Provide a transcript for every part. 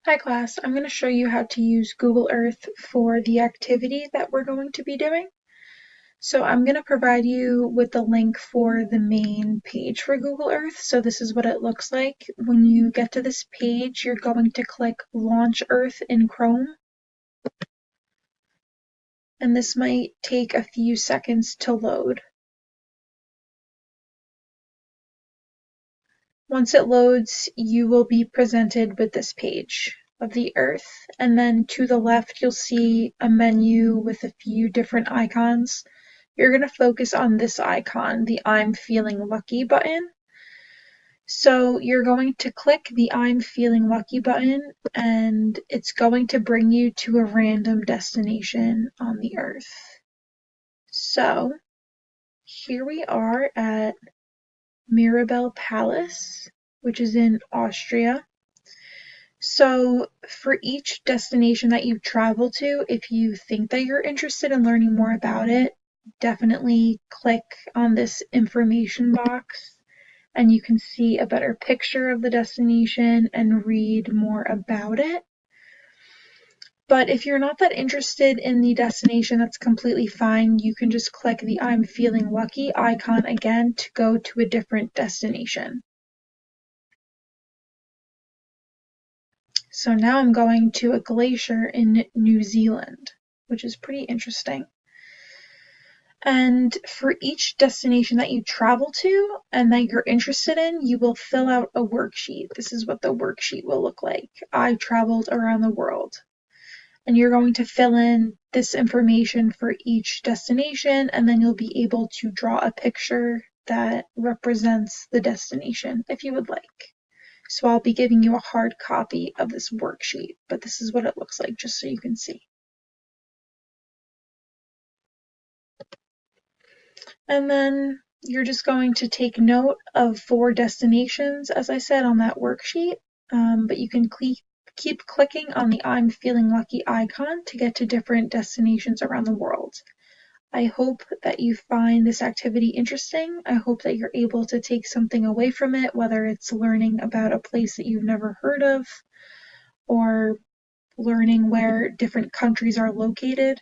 Hi class, I'm going to show you how to use Google Earth for the activity that we're going to be doing. So I'm going to provide you with the link for the main page for Google Earth. So this is what it looks like. When you get to this page, you're going to click Launch Earth in Chrome. And this might take a few seconds to load. Once it loads, you will be presented with this page of the Earth, and then to the left you'll see a menu with a few different icons. You're going to focus on this icon, the I'm feeling lucky button. So you're going to click the I'm feeling lucky button, and it's going to bring you to a random destination on the Earth. So here we are at Mirabell Palace, which is in Austria. So for each destination that you travel to, if you think that you're interested in learning more about it, definitely click on this information box and you can see a better picture of the destination and read more about it. But if you're not that interested in the destination, that's completely fine. You can just click the I'm feeling lucky icon again to go to a different destination. So now I'm going to a glacier in New Zealand, which is pretty interesting. And for each destination that you travel to and that you're interested in, you will fill out a worksheet. This is what the worksheet will look like. I traveled around the world. And you're going to fill in this information for each destination, and then you'll be able to draw a picture that represents the destination if you would like. So I'll be giving you a hard copy of this worksheet, but this is what it looks like just so you can see. And then you're just going to take note of 4 destinations, as I said, on that worksheet, but you can keep clicking on the I'm feeling lucky icon to get to different destinations around the world. I hope that you find this activity interesting. I hope that you're able to take something away from it, whether it's learning about a place that you've never heard of or learning where different countries are located.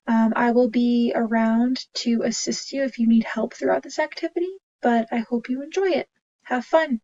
I will be around to assist you if you need help throughout this activity, but I hope you enjoy it. Have fun!